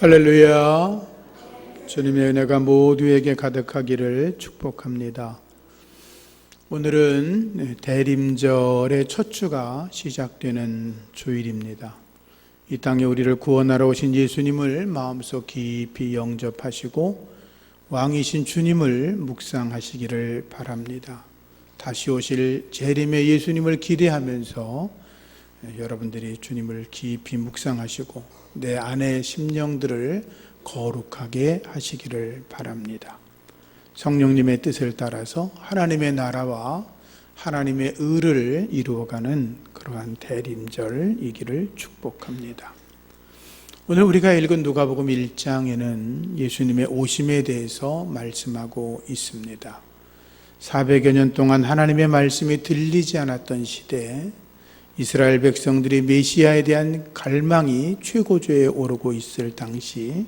할렐루야. 주님의 은혜가 모두에게 가득하기를 축복합니다. 오늘은 대림절의 첫 주가 시작되는 주일입니다. 이 땅에 우리를 구원하러 오신 예수님을 마음속 깊이 영접하시고 왕이신 주님을 묵상하시기를 바랍니다. 다시 오실 재림의 예수님을 기대하면서 여러분들이 주님을 깊이 묵상하시고 내 안의 심령들을 거룩하게 하시기를 바랍니다. 성령님의 뜻을 따라서 하나님의 나라와 하나님의 의를 이루어가는 그러한 대림절이기를 축복합니다. 오늘 우리가 읽은 누가복음 1장에는 예수님의 오심에 대해서 말씀하고 있습니다. 400여 년 동안 하나님의 말씀이 들리지 않았던 시대에 이스라엘 백성들이 메시아에 대한 갈망이 최고조에 오르고 있을 당시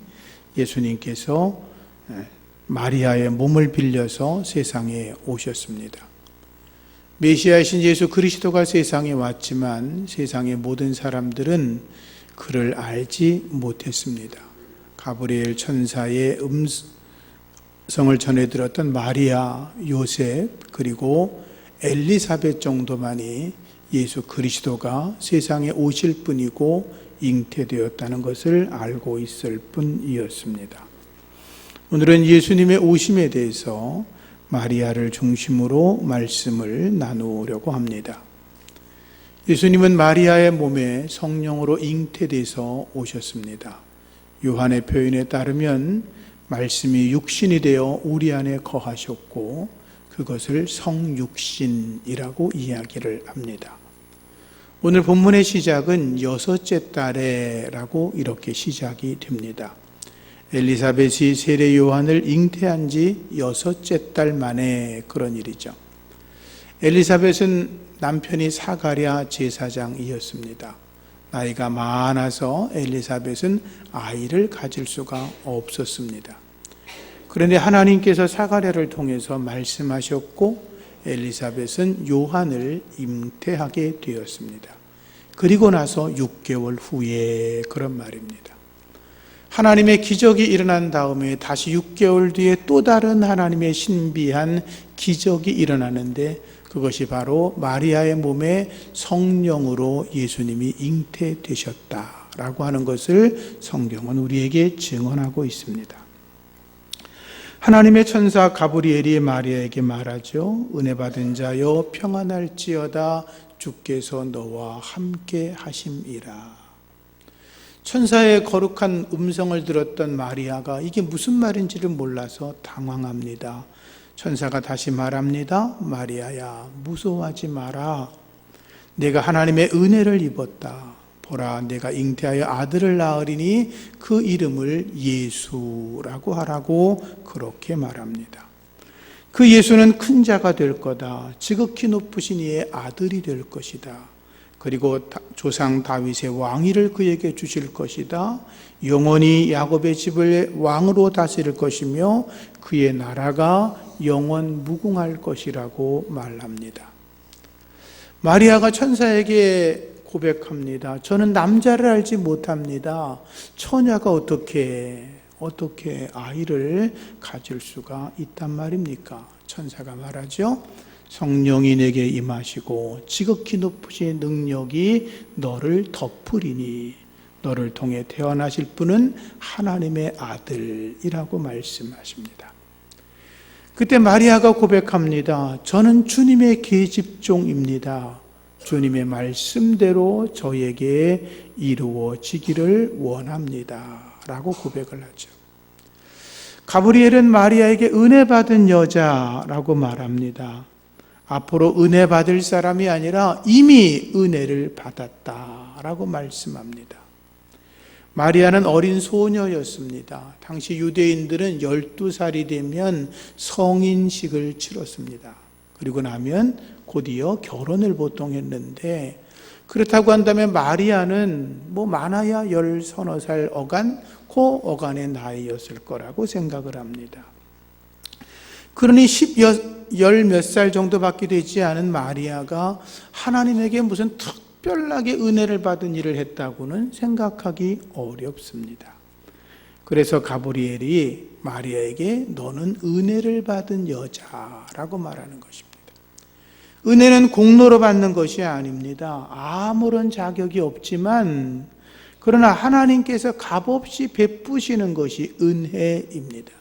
예수님께서 마리아의 몸을 빌려서 세상에 오셨습니다. 메시아이신 예수 그리스도가 세상에 왔지만 세상의 모든 사람들은 그를 알지 못했습니다. 가브리엘 천사의 음성을 전해 들었던 마리아, 요셉, 그리고 엘리사벳 정도만이 예수 그리스도가 세상에 오실 분이고 잉태되었다는 것을 알고 있을 뿐이었습니다. 오늘은 예수님의 오심에 대해서 마리아를 중심으로 말씀을 나누려고 합니다. 예수님은 마리아의 몸에 성령으로 잉태돼서 오셨습니다. 요한의 표현에 따르면 말씀이 육신이 되어 우리 안에 거하셨고 그것을 성육신이라고 이야기를 합니다. 오늘 본문의 시작은 여섯째 달에라고 이렇게 시작이 됩니다. 엘리사벳이 세례 요한을 잉태한 지 여섯째 달 만에 그런 일이죠. 엘리사벳은 남편이 사가랴 제사장이었습니다. 나이가 많아서 엘리사벳은 아이를 가질 수가 없었습니다. 그런데 하나님께서 사가랴를 통해서 말씀하셨고 엘리사벳은 요한을 잉태하게 되었습니다. 그리고 나서 6개월 후에 그런 말입니다. 하나님의 기적이 일어난 다음에 다시 6개월 뒤에 또 다른 하나님의 신비한 기적이 일어나는데 그것이 바로 마리아의 몸에 성령으로 예수님이 잉태되셨다라고 하는 것을 성경은 우리에게 증언하고 있습니다. 하나님의 천사 가브리엘이 마리아에게 말하죠. 은혜 받은 자여 평안할지어다 주께서 너와 함께 하심이라. 천사의 거룩한 음성을 들었던 마리아가 이게 무슨 말인지를 몰라서 당황합니다. 천사가 다시 말합니다. 마리아야 무서워하지 마라. 내가 하나님의 은혜를 입었다. 보라 내가 잉태하여 아들을 낳으리니 그 이름을 예수라고 하라고 그렇게 말합니다. 그 예수는 큰 자가 될 거다. 지극히 높으신 이의 아들이 될 것이다. 그리고 조상 다윗의 왕위를 그에게 주실 것이다. 영원히 야곱의 집을 왕으로 다스릴 것이며 그의 나라가 영원 무궁할 것이라고 말합니다. 마리아가 천사에게 고백합니다. 저는 남자를 알지 못합니다. 처녀가 어떻게 아이를 가질 수가 있단 말입니까? 천사가 말하죠. 성령이 내게 임하시고 지극히 높으신 능력이 너를 덮으리니 너를 통해 태어나실 분은 하나님의 아들이라고 말씀하십니다. 그때 마리아가 고백합니다. 저는 주님의 계집종입니다. 주님의 말씀대로 저에게 이루어지기를 원합니다. 라고 고백을 하죠. 가브리엘은 마리아에게 은혜 받은 여자라고 말합니다. 앞으로 은혜 받을 사람이 아니라 이미 은혜를 받았다라고 말씀합니다. 마리아는 어린 소녀였습니다. 당시 유대인들은 12살이 되면 성인식을 치렀습니다. 그리고 나면 곧이어 결혼을 보통 했는데 그렇다고 한다면 마리아는 많아야 10서너 어간, 그 어간의 나이였을 거라고 생각을 합니다. 그러니 10몇 살 정도밖에 되지 않은 마리아가 하나님에게 무슨 특별하게 은혜를 받은 일을 했다고는 생각하기 어렵습니다. 그래서 가브리엘이 마리아에게 너는 은혜를 받은 여자라고 말하는 것입니다. 은혜는 공로로 받는 것이 아닙니다. 아무런 자격이 없지만 그러나 하나님께서 값없이 베푸시는 것이 은혜입니다.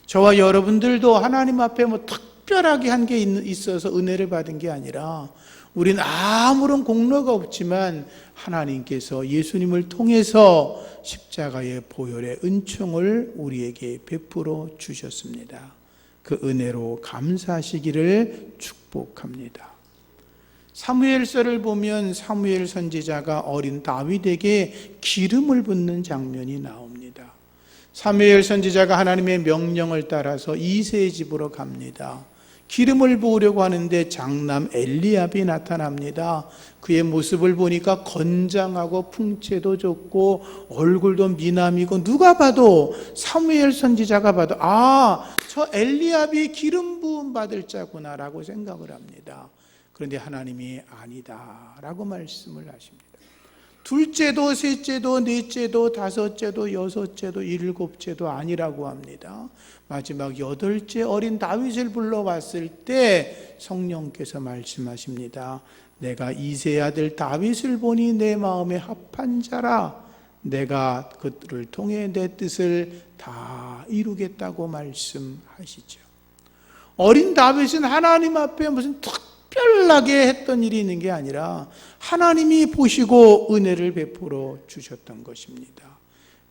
저와 여러분들도 하나님 앞에 특별하게 한 게 있어서 은혜를 받은 게 아니라 우린 아무런 공로가 없지만 하나님께서 예수님을 통해서 십자가의 보혈의 은총을 우리에게 베풀어 주셨습니다. 그 은혜로 감사하시기를 축복합니다. 사무엘서를 보면 사무엘 선지자가 어린 다윗에게 기름을 붓는 장면이 나옵니다. 사무엘 선지자가 하나님의 명령을 따라서 이새의 집으로 갑니다. 기름을 부으려고 하는데 장남 엘리압이 나타납니다. 그의 모습을 보니까 건장하고 풍채도 좋고 얼굴도 미남이고 누가 봐도 사무엘 선지자가 봐도 저 엘리압이 기름 부음 받을 자구나라고 생각을 합니다. 그런데 하나님이 아니다라고 말씀을 하십니다. 둘째도 셋째도 넷째도 다섯째도 여섯째도 일곱째도 아니라고 합니다. 마지막 여덟째 어린 다윗을 불러왔을 때 성령께서 말씀하십니다. 내가 이새의 아들 다윗을 보니 내 마음에 합한 자라. 내가 그들을 통해 내 뜻을 다 이루겠다고 말씀하시죠. 어린 다윗은 하나님 앞에 무슨 특별하게 했던 일이 있는 게 아니라 하나님이 보시고 은혜를 베풀어 주셨던 것입니다.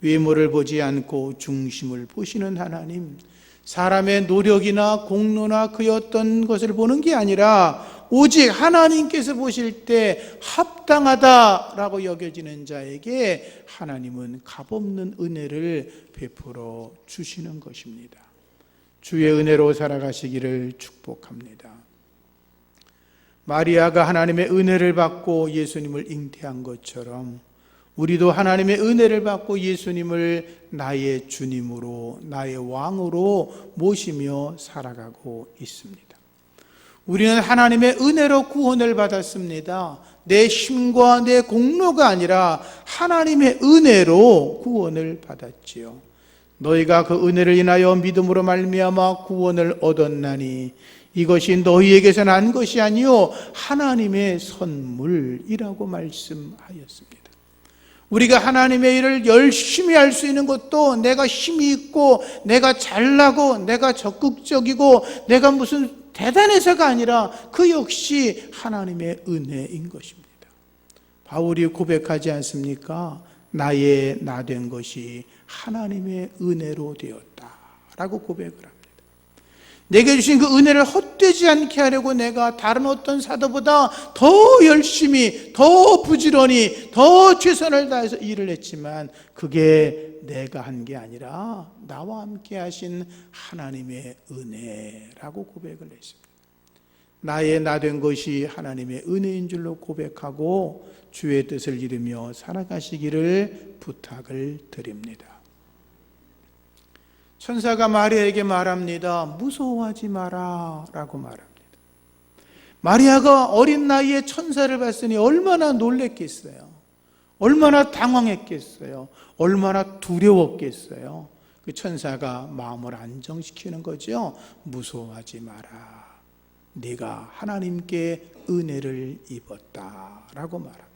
외모를 보지 않고 중심을 보시는 하나님, 사람의 노력이나 공로나 그의 어떤 것을 보는 게 아니라 오직 하나님께서 보실 때 합당하다라고 여겨지는 자에게 하나님은 값없는 은혜를 베풀어 주시는 것입니다. 주의 은혜로 살아가시기를 축복합니다. 마리아가 하나님의 은혜를 받고 예수님을 잉태한 것처럼 우리도 하나님의 은혜를 받고 예수님을 나의 주님으로 나의 왕으로 모시며 살아가고 있습니다. 우리는 하나님의 은혜로 구원을 받았습니다. 내 힘과 내 공로가 아니라 하나님의 은혜로 구원을 받았지요. 너희가 그 은혜를 인하여 믿음으로 말미암아 구원을 얻었나니 이것이 너희에게서 난 것이 아니요 하나님의 선물이라고 말씀하였습니다. 우리가 하나님의 일을 열심히 할 수 있는 것도 내가 힘이 있고 내가 잘나고 내가 적극적이고 내가 무슨 대단해서가 아니라 그 역시 하나님의 은혜인 것입니다. 바울이 고백하지 않습니까? 나의 나 된 것이 하나님의 은혜로 되었다라고 고백을 합니다. 내게 주신 그 은혜를 헛되지 않게 하려고 내가 다른 어떤 사도보다 더 열심히, 더 부지런히, 더 최선을 다해서 일을 했지만 그게 내가 한 게 아니라 나와 함께 하신 하나님의 은혜라고 고백을 했습니다. 나의 나 된 것이 하나님의 은혜인 줄로 고백하고 주의 뜻을 이루며 살아가시기를 부탁을 드립니다. 천사가 마리아에게 말합니다. 무서워하지 마라 라고 말합니다. 마리아가 어린 나이에 천사를 봤으니 얼마나 놀랬겠어요. 얼마나 당황했겠어요. 얼마나 두려웠겠어요. 그 천사가 마음을 안정시키는 거죠. 무서워하지 마라. 네가 하나님께 은혜를 입었다라고 말합니다.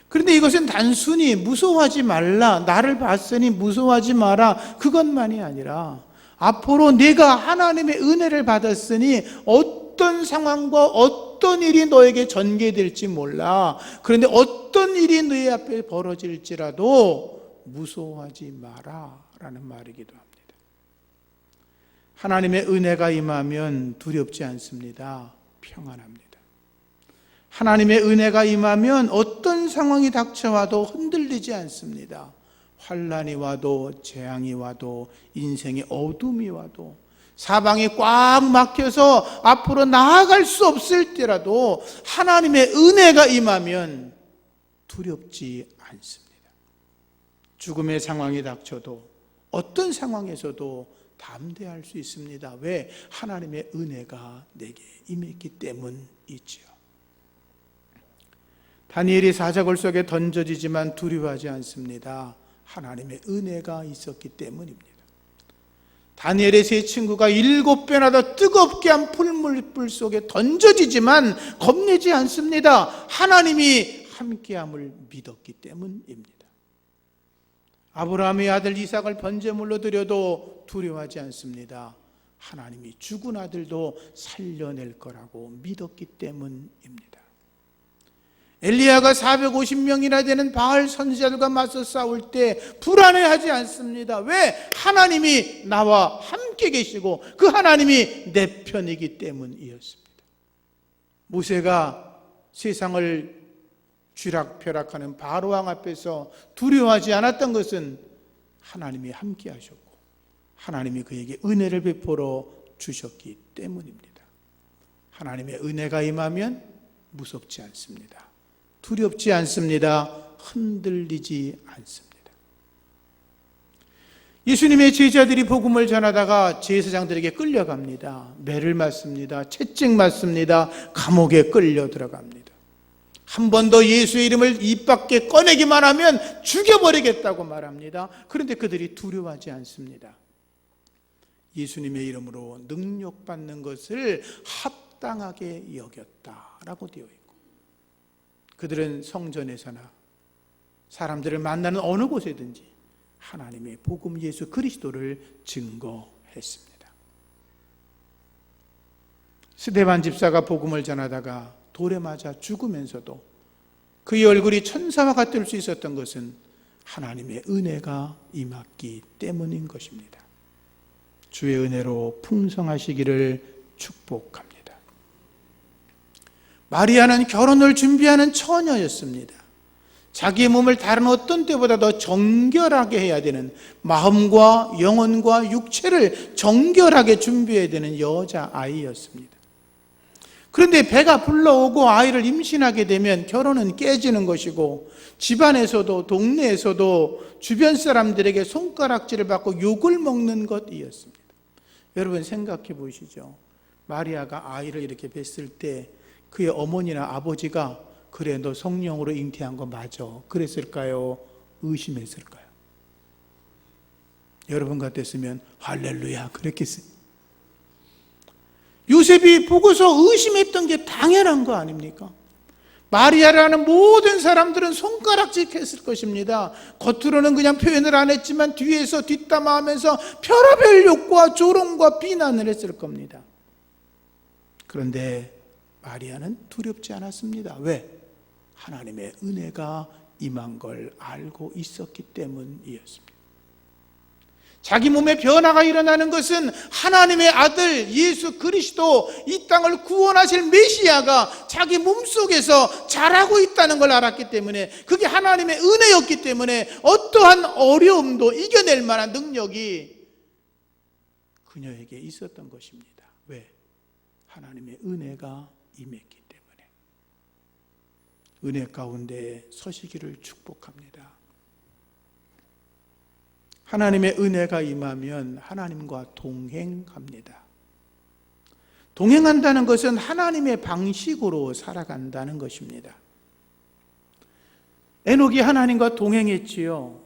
그런데 이것은 단순히 무서워하지 말라, 나를 봤으니 무서워하지 마라, 그것만이 아니라 앞으로 네가 하나님의 은혜를 받았으니 어떤 상황과 어떤 일이 너에게 전개될지 몰라. 그런데 어떤 일이 너희 앞에 벌어질지라도 무서워하지 마라 라는 말이기도 합니다. 하나님의 은혜가 임하면 두렵지 않습니다. 평안합니다. 하나님의 은혜가 임하면 어떤 상황이 닥쳐와도 흔들리지 않습니다. 환난이 와도 재앙이 와도 인생의 어둠이 와도 사방이 꽉 막혀서 앞으로 나아갈 수 없을 때라도 하나님의 은혜가 임하면 두렵지 않습니다. 죽음의 상황이 닥쳐도 어떤 상황에서도 담대할 수 있습니다. 왜? 하나님의 은혜가 내게 임했기 때문이지요. 다니엘이 사자굴 속에 던져지지만 두려워하지 않습니다. 하나님의 은혜가 있었기 때문입니다. 다니엘의 세 친구가 7배나 더 뜨겁게 한 풀물불 속에 던져지지만 겁내지 않습니다. 하나님이 함께함을 믿었기 때문입니다. 아브라함의 아들 이삭을 번제물로 드려도 두려워하지 않습니다. 하나님이 죽은 아들도 살려낼 거라고 믿었기 때문입니다. 엘리야가 450명이나 되는 바알 선지자들과 맞서 싸울 때 불안해하지 않습니다. 왜? 하나님이 나와 함께 계시고 그 하나님이 내 편이기 때문이었습니다. 모세가 세상을 쥐락펴락하는 바로왕 앞에서 두려워하지 않았던 것은 하나님이 함께 하셨고 하나님이 그에게 은혜를 베풀어 주셨기 때문입니다. 하나님의 은혜가 임하면 무섭지 않습니다. 두렵지 않습니다. 흔들리지 않습니다. 예수님의 제자들이 복음을 전하다가 제사장들에게 끌려갑니다. 매를 맞습니다. 채찍 맞습니다. 감옥에 끌려 들어갑니다. 한 번 더 예수의 이름을 입 밖에 꺼내기만 하면 죽여버리겠다고 말합니다. 그런데 그들이 두려워하지 않습니다. 예수님의 이름으로 능력받는 것을 합당하게 여겼다라고 되어 있고 그들은 성전에서나 사람들을 만나는 어느 곳에든지 하나님의 복음 예수 그리스도를 증거했습니다. 스데반 집사가 복음을 전하다가 돌에 맞아 죽으면서도 그의 얼굴이 천사와 같을 수 있었던 것은 하나님의 은혜가 임했기 때문인 것입니다. 주의 은혜로 풍성하시기를 축복합니다. 마리아는 결혼을 준비하는 처녀였습니다. 자기의 몸을 다른 어떤 때보다 더 정결하게 해야 되는, 마음과 영혼과 육체를 정결하게 준비해야 되는 여자아이였습니다. 그런데 배가 불러오고 아이를 임신하게 되면 결혼은 깨지는 것이고 집안에서도 동네에서도 주변 사람들에게 손가락질을 받고 욕을 먹는 것이었습니다. 여러분 생각해 보시죠. 마리아가 아이를 이렇게 뵀을 때 그의 어머니나 아버지가 그래 너 성령으로 잉태한 거 맞아 그랬을까요? 의심했을까요? 여러분 같았으면 할렐루야 그랬겠어요. 요셉이 보고서 의심했던 게 당연한 거 아닙니까? 마리아라는 모든 사람들은 손가락질했을 것입니다. 겉으로는 그냥 표현을 안 했지만 뒤에서 뒷담화하면서 별의별 욕과 조롱과 비난을 했을 겁니다. 그런데 마리아는 두렵지 않았습니다. 왜? 하나님의 은혜가 임한 걸 알고 있었기 때문이었습니다. 자기 몸에 변화가 일어나는 것은 하나님의 아들 예수 그리스도, 이 땅을 구원하실 메시아가 자기 몸속에서 자라고 있다는 걸 알았기 때문에, 그게 하나님의 은혜였기 때문에 어떠한 어려움도 이겨낼 만한 능력이 그녀에게 있었던 것입니다. 왜? 하나님의 은혜가 임했기 때문에. 은혜 가운데 서시기를 축복합니다. 하나님의 은혜가 임하면 하나님과 동행합니다. 동행한다는 것은 하나님의 방식으로 살아간다는 것입니다. 에녹이 하나님과 동행했지요.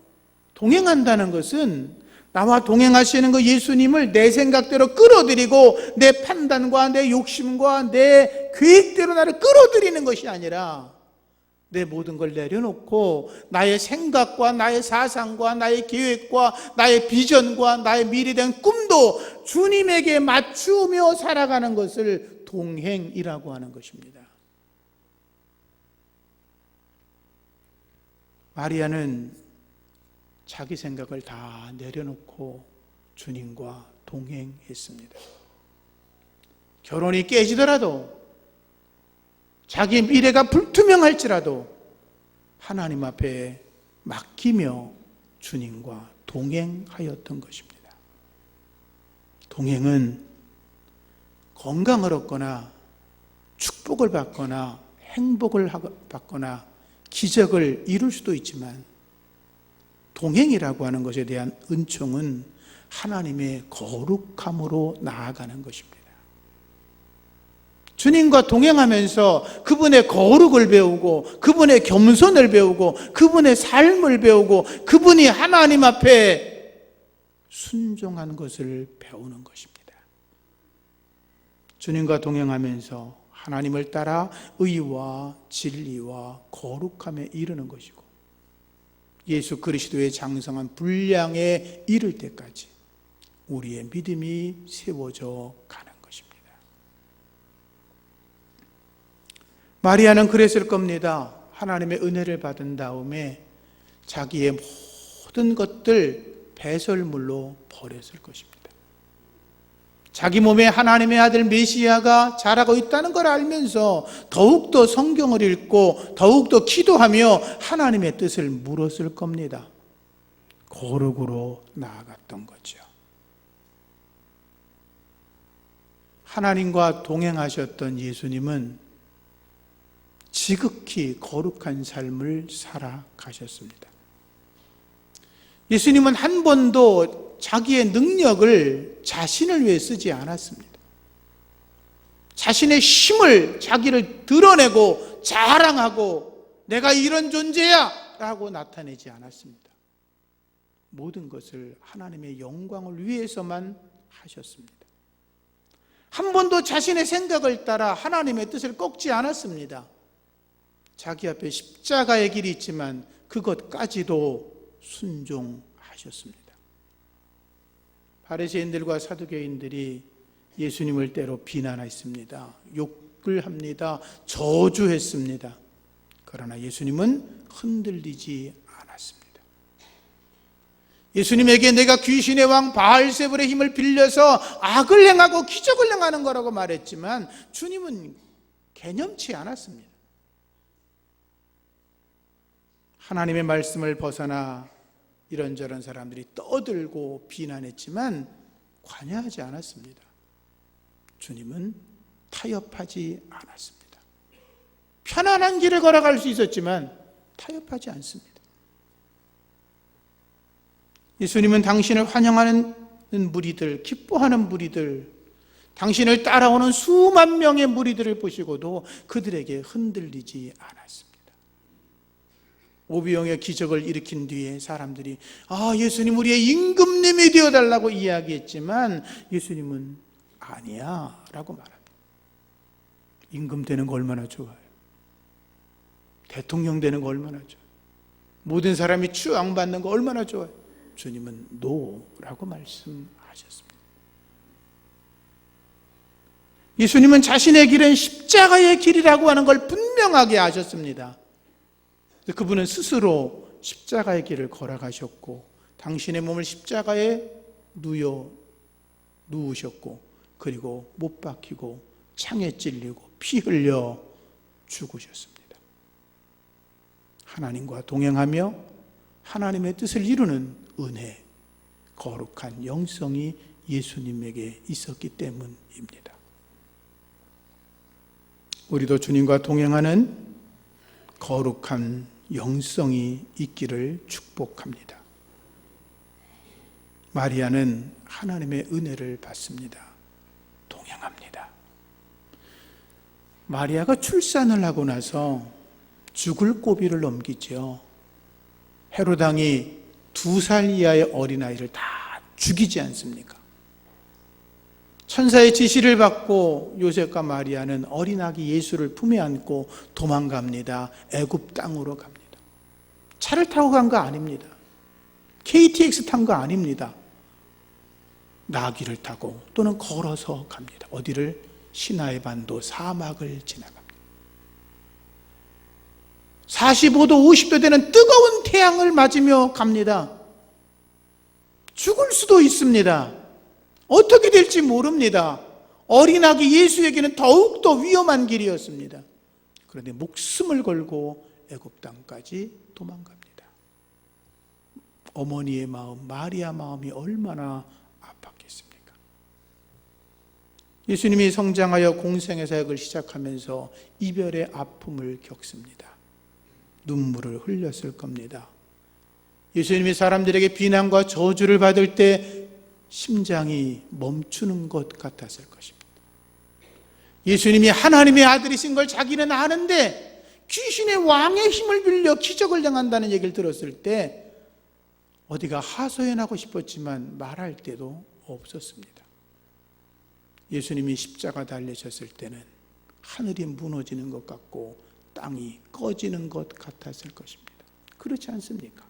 동행한다는 것은 나와 동행하시는 그 예수님을 내 생각대로 끌어들이고 내 판단과 내 욕심과 내 계획대로 나를 끌어들이는 것이 아니라 내 모든 걸 내려놓고 나의 생각과 나의 사상과 나의 계획과 나의 비전과 나의 미래된 꿈도 주님에게 맞추며 살아가는 것을 동행이라고 하는 것입니다. 마리아는 자기 생각을 다 내려놓고 주님과 동행했습니다. 결혼이 깨지더라도, 자기 미래가 불투명할지라도 하나님 앞에 맡기며 주님과 동행하였던 것입니다. 동행은 건강을 얻거나 축복을 받거나 행복을 받거나 기적을 이룰 수도 있지만, 동행이라고 하는 것에 대한 은총은 하나님의 거룩함으로 나아가는 것입니다. 주님과 동행하면서 그분의 거룩을 배우고 그분의 겸손을 배우고 그분의 삶을 배우고 그분이 하나님 앞에 순종한 것을 배우는 것입니다. 주님과 동행하면서 하나님을 따라 의와 진리와 거룩함에 이르는 것이고 예수 그리스도의 장성한 분량에 이를 때까지 우리의 믿음이 세워져 가는 것입니다. 마리아는 그랬을 겁니다. 하나님의 은혜를 받은 다음에 자기의 모든 것들 배설물로 버렸을 것입니다. 자기 몸에 하나님의 아들 메시아가 자라고 있다는 걸 알면서 더욱더 성경을 읽고 더욱더 기도하며 하나님의 뜻을 물었을 겁니다. 거룩으로 나아갔던 거죠. 하나님과 동행하셨던 예수님은 지극히 거룩한 삶을 살아가셨습니다. 예수님은 한 번도 자기의 능력을 자신을 위해 쓰지 않았습니다. 자신의 힘을 자기를 드러내고 자랑하고 내가 이런 존재야 라고 나타내지 않았습니다. 모든 것을 하나님의 영광을 위해서만 하셨습니다. 한 번도 자신의 생각을 따라 하나님의 뜻을 꺾지 않았습니다. 자기 앞에 십자가의 길이 있지만 그것까지도 순종하셨습니다. 바리새인들과 사두개인들이 예수님을 때로 비난했습니다. 욕을 합니다. 저주했습니다. 그러나 예수님은 흔들리지 않았습니다. 예수님에게 내가 귀신의 왕 바알세불의 힘을 빌려서 악을 행하고 기적을 행하는 거라고 말했지만 주님은 개념치 않았습니다. 하나님의 말씀을 벗어나 이런저런 사람들이 떠들고 비난했지만 관여하지 않았습니다. 주님은 타협하지 않았습니다. 편안한 길을 걸어갈 수 있었지만 타협하지 않습니다. 예수님은 당신을 환영하는 무리들, 기뻐하는 무리들, 당신을 따라오는 수만 명의 무리들을 보시고도 그들에게 흔들리지 않았습니다. 오병이어의 기적을 일으킨 뒤에 사람들이 예수님 우리의 임금님이 되어달라고 이야기했지만 예수님은 아니야 라고 말합니다. 임금 되는 거 얼마나 좋아요. 대통령 되는 거 얼마나 좋아요. 모든 사람이 추앙받는 거 얼마나 좋아요. 주님은 노라고 말씀하셨습니다. 예수님은 자신의 길은 십자가의 길이라고 하는 걸 분명하게 아셨습니다. 그분은 스스로 십자가의 길을 걸어가셨고 당신의 몸을 십자가에 누우셨고 그리고 못 박히고 창에 찔리고 피 흘려 죽으셨습니다. 하나님과 동행하며 하나님의 뜻을 이루는 은혜, 거룩한 영성이 예수님에게 있었기 때문입니다. 우리도 주님과 동행하는 거룩한 영성이 있기를 축복합니다. 마리아는 하나님의 은혜를 받습니다. 동행합니다. 마리아가 출산을 하고 나서 죽을 고비를 넘기죠. 헤롯 왕이 2살 이하의 어린아이를 다 죽이지 않습니까? 천사의 지시를 받고 요셉과 마리아는 어린 아기 예수를 품에 안고 도망갑니다. 애굽 땅으로 갑니다. 차를 타고 간 거 아닙니다. KTX 탄 거 아닙니다. 나귀를 타고 또는 걸어서 갑니다. 어디를? 시나이 반도 사막을 지나갑니다. 45도 50도 되는 뜨거운 태양을 맞으며 갑니다. 죽을 수도 있습니다. 어떻게 될지 모릅니다. 어린아기 예수에게는 더욱더 위험한 길이었습니다. 그런데 목숨을 걸고 애굽 땅까지 도망갑니다. 어머니의 마음, 마리아 마음이 얼마나 아팠겠습니까? 예수님이 성장하여 공생의 사역을 시작하면서 이별의 아픔을 겪습니다. 눈물을 흘렸을 겁니다. 예수님이 사람들에게 비난과 저주를 받을 때 심장이 멈추는 것 같았을 것입니다. 예수님이 하나님의 아들이신 걸 자기는 아는데 귀신의 왕의 힘을 빌려 기적을 행한다는 얘기를 들었을 때 어디가 하소연하고 싶었지만 말할 데도 없었습니다. 예수님이 십자가 달리셨을 때는 하늘이 무너지는 것 같고 땅이 꺼지는 것 같았을 것입니다. 그렇지 않습니까?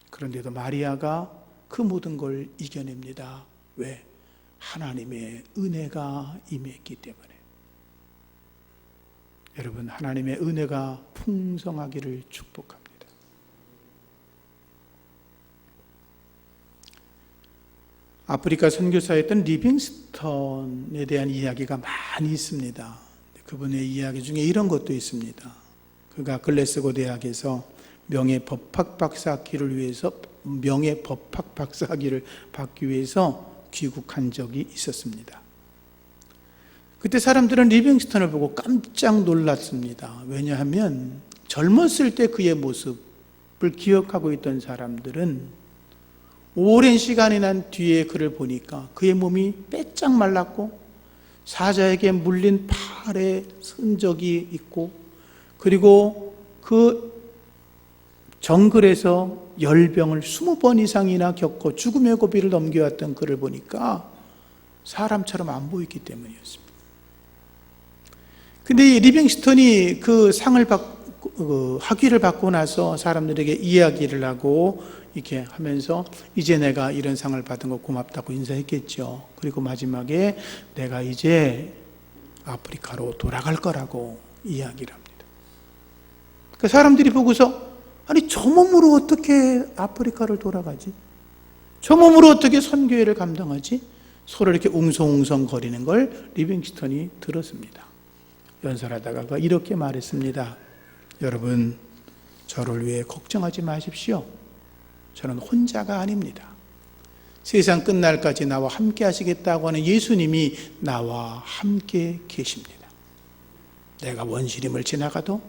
그런데도 마리아가 그 모든 걸 이겨냅니다. 왜? 하나님의 은혜가 임했기 때문에. 여러분, 하나님의 은혜가 풍성하기를 축복합니다. 아프리카 선교사였던 리빙스턴에 대한 이야기가 많이 있습니다. 그분의 이야기 중에 이런 것도 있습니다. 그가 글래스고 대학에서 명예 법학 박사학위를 받기 위해서 귀국한 적이 있었습니다. 그때 사람들은 리빙스턴을 보고 깜짝 놀랐습니다. 왜냐하면 젊었을 때 그의 모습을 기억하고 있던 사람들은 오랜 시간이 난 뒤에 그를 보니까 그의 몸이 빼짝 말랐고 사자에게 물린 팔에 흔적이 있고, 그리고 그 정글에서 열병을 20번 이상이나 겪고 죽음의 고비를 넘겨왔던 그를 보니까 사람처럼 안 보이기 때문이었습니다. 근데 이 리빙스턴이 그 상을 학위를 받고 나서 사람들에게 이야기를 하고 이렇게 하면서 이제 내가 이런 상을 받은 거 고맙다고 인사했겠죠. 그리고 마지막에 내가 이제 아프리카로 돌아갈 거라고 이야기를 합니다. 그 사람들이 보고서 아니 저 몸으로 어떻게 아프리카를 돌아가지? 저 몸으로 어떻게 선교회를 감당하지? 서로 이렇게 웅성웅성 거리는 걸 리빙스턴이 들었습니다. 연설하다가 이렇게 말했습니다. 여러분, 저를 위해 걱정하지 마십시오. 저는 혼자가 아닙니다. 세상 끝날까지 나와 함께 하시겠다고 하는 예수님이 나와 함께 계십니다. 내가 원시림을 지나가도,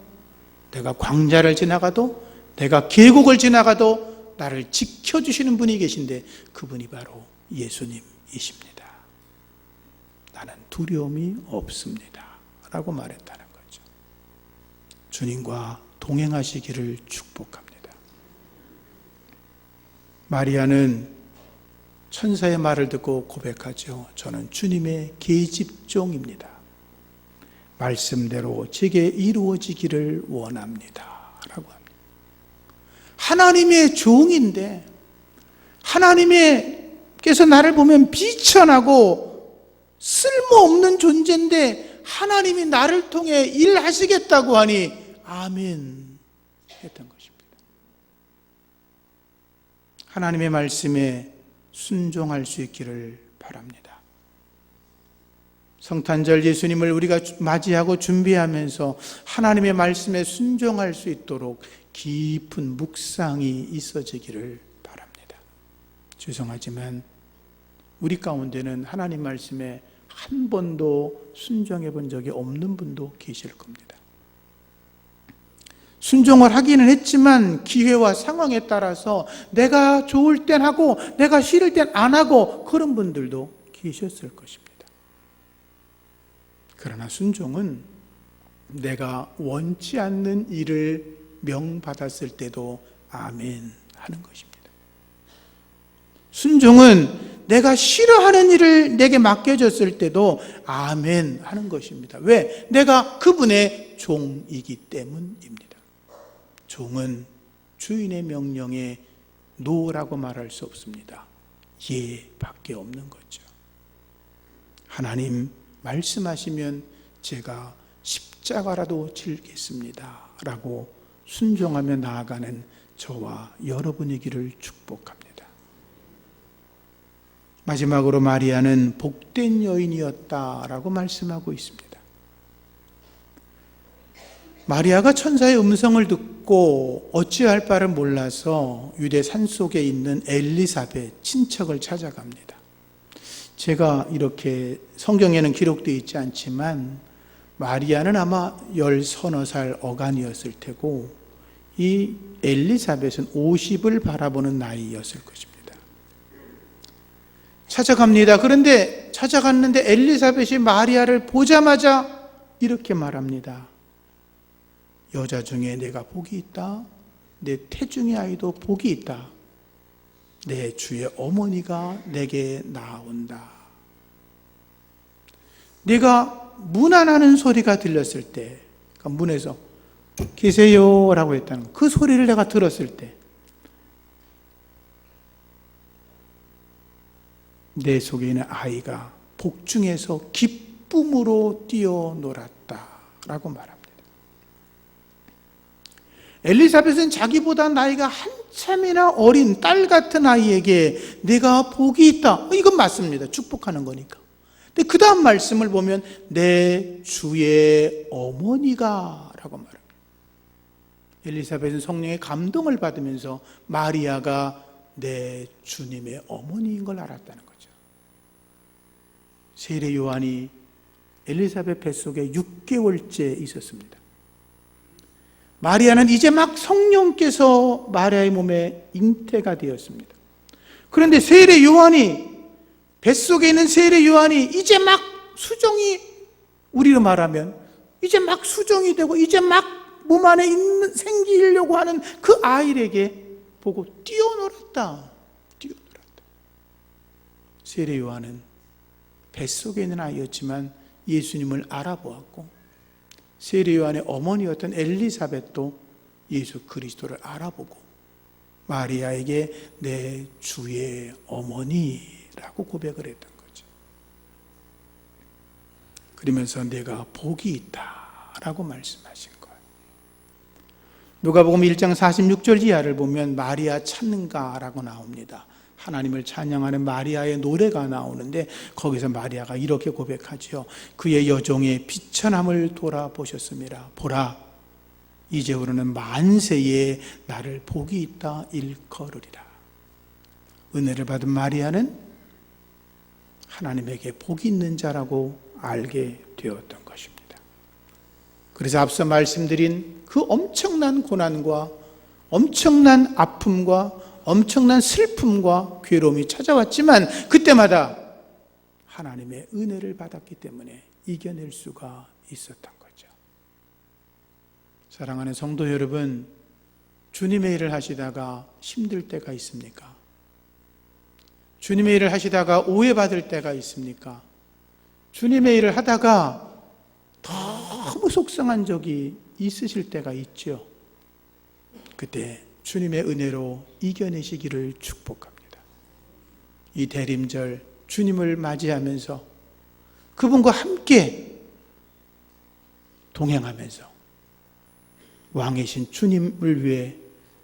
내가 광야를 지나가도, 내가 계곡을 지나가도 나를 지켜주시는 분이 계신데 그분이 바로 예수님이십니다. 나는 두려움이 없습니다 라고 말했다는 거죠. 주님과 동행하시기를 축복합니다. 마리아는 천사의 말을 듣고 고백하죠. 저는 주님의 계집종입니다. 말씀대로 제게 이루어지기를 원합니다 라고 합니다. 하나님의 종인데 하나님께서 나를 보면 비천하고 쓸모없는 존재인데 하나님이 나를 통해 일하시겠다고 하니 아멘 했던 것입니다. 하나님의 말씀에 순종할 수 있기를 바랍니다. 성탄절 예수님을 우리가 맞이하고 준비하면서 하나님의 말씀에 순종할 수 있도록 깊은 묵상이 있어지기를 바랍니다. 죄송하지만 우리 가운데는 하나님 말씀에 한 번도 순종해 본 적이 없는 분도 계실 겁니다. 순종을 하기는 했지만 기회와 상황에 따라서 내가 좋을 땐 하고 내가 싫을 땐 안 하고 그런 분들도 계셨을 것입니다. 그러나 순종은 내가 원치 않는 일을 명받았을 때도 아멘 하는 것입니다. 순종은 내가 싫어하는 일을 내게 맡겨졌을 때도 아멘 하는 것입니다. 왜? 내가 그분의 종이기 때문입니다. 종은 주인의 명령에 노라고 말할 수 없습니다. 예 밖에 없는 거죠. 하나님 말씀하시면 제가 십자가라도 지겠습니다 라고 순종하며 나아가는 저와 여러분이기를 축복합니다. 마지막으로 마리아는 복된 여인이었다라고 말씀하고 있습니다. 마리아가 천사의 음성을 듣고 어찌할 바를 몰라서 유대 산속에 있는 엘리사벳 친척을 찾아갑니다. 제가 이렇게 성경에는 기록되어 있지 않지만 마리아는 아마 10서너 어간이었을 테고 이 엘리사벳은 50을 바라보는 나이였을 것입니다. 찾아갑니다. 그런데 찾아갔는데 엘리사벳이 마리아를 보자마자 이렇게 말합니다. 여자 중에 내가 복이 있다. 내 태중의 아이도 복이 있다. 내 주의 어머니가 내게 나온다. 내가 문 안 하는 소리가 들렸을 때, 그러니까 문에서 계세요 라고 했다는 그 소리를 내가 들었을 때 내 속에 있는 아이가 복중에서 기쁨으로 뛰어놀았다 라고 말합니다. 엘리사벳은 자기보다 나이가 한참이나 어린 딸 같은 아이에게 내가 복이 있다. 이건 맞습니다. 축복하는 거니까. 근데 그 다음 말씀을 보면 내 주의 어머니가 라고 말합니다. 엘리사벳은 성령의 감동을 받으면서 마리아가 내 주님의 어머니인 걸 알았다는 거죠. 세례 요한이 엘리사벳 뱃속에 6개월째 있었습니다. 마리아는 이제 막 성령께서 마리아의 몸에 잉태가 되었습니다. 그런데 세례 요한이, 뱃속에 있는 세례 요한이 이제 막 수정이, 우리로 말하면 이제 막 수정이 되고 이제 막 몸 안에 생기려고 하는 그 아이에게 보고 뛰어놀았다. 세례 요한은 뱃속에 있는 아이였지만 예수님을 알아보았고, 세례 요한의 어머니였던 엘리사벳도 예수 그리스도를 알아보고 마리아에게 내 주의 어머니라고 고백을 했던 거죠. 그러면서 내가 복이 있다라고 말씀하신 거예요. 누가복음 1장 46절 이하를 보면 마리아 찾는가라고 나옵니다. 하나님을 찬양하는 마리아의 노래가 나오는데 거기서 마리아가 이렇게 고백하지요. 그의 여종의 비천함을 돌아보셨습니다. 보라, 이제부로는 만세에 나를 복이 있다 일컬으리라. 은혜를 받은 마리아는 하나님에게 복이 있는 자라고 알게 되었던 것입니다. 그래서 앞서 말씀드린 그 엄청난 고난과 엄청난 아픔과 엄청난 슬픔과 괴로움이 찾아왔지만 그때마다 하나님의 은혜를 받았기 때문에 이겨낼 수가 있었던 거죠. 사랑하는 성도 여러분, 주님의 일을 하시다가 힘들 때가 있습니까? 주님의 일을 하시다가 오해받을 때가 있습니까? 주님의 일을 하다가 너무 속상한 적이 있으실 때가 있죠. 그때 주님의 은혜로 이겨내시기를 축복합니다. 이 대림절 주님을 맞이하면서 그분과 함께 동행하면서 왕이신 주님을 위해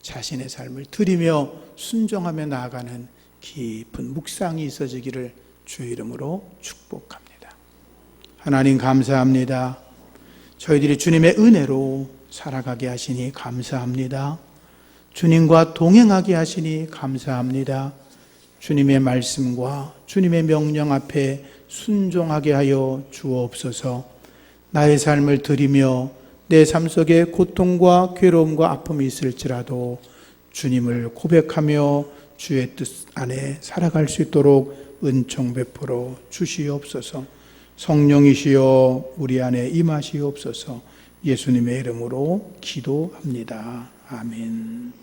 자신의 삶을 드리며 순종하며 나아가는 깊은 묵상이 있어지기를 주의 이름으로 축복합니다. 하나님 감사합니다. 저희들이 주님의 은혜로 살아가게 하시니 감사합니다. 주님과 동행하게 하시니 감사합니다. 주님의 말씀과 주님의 명령 앞에 순종하게 하여 주옵소서. 나의 삶을 드리며 내 삶 속에 고통과 괴로움과 아픔이 있을지라도 주님을 고백하며 주의 뜻 안에 살아갈 수 있도록 은총 베풀어 주시옵소서. 성령이시여 우리 안에 임하시옵소서. 예수님의 이름으로 기도합니다. 아멘.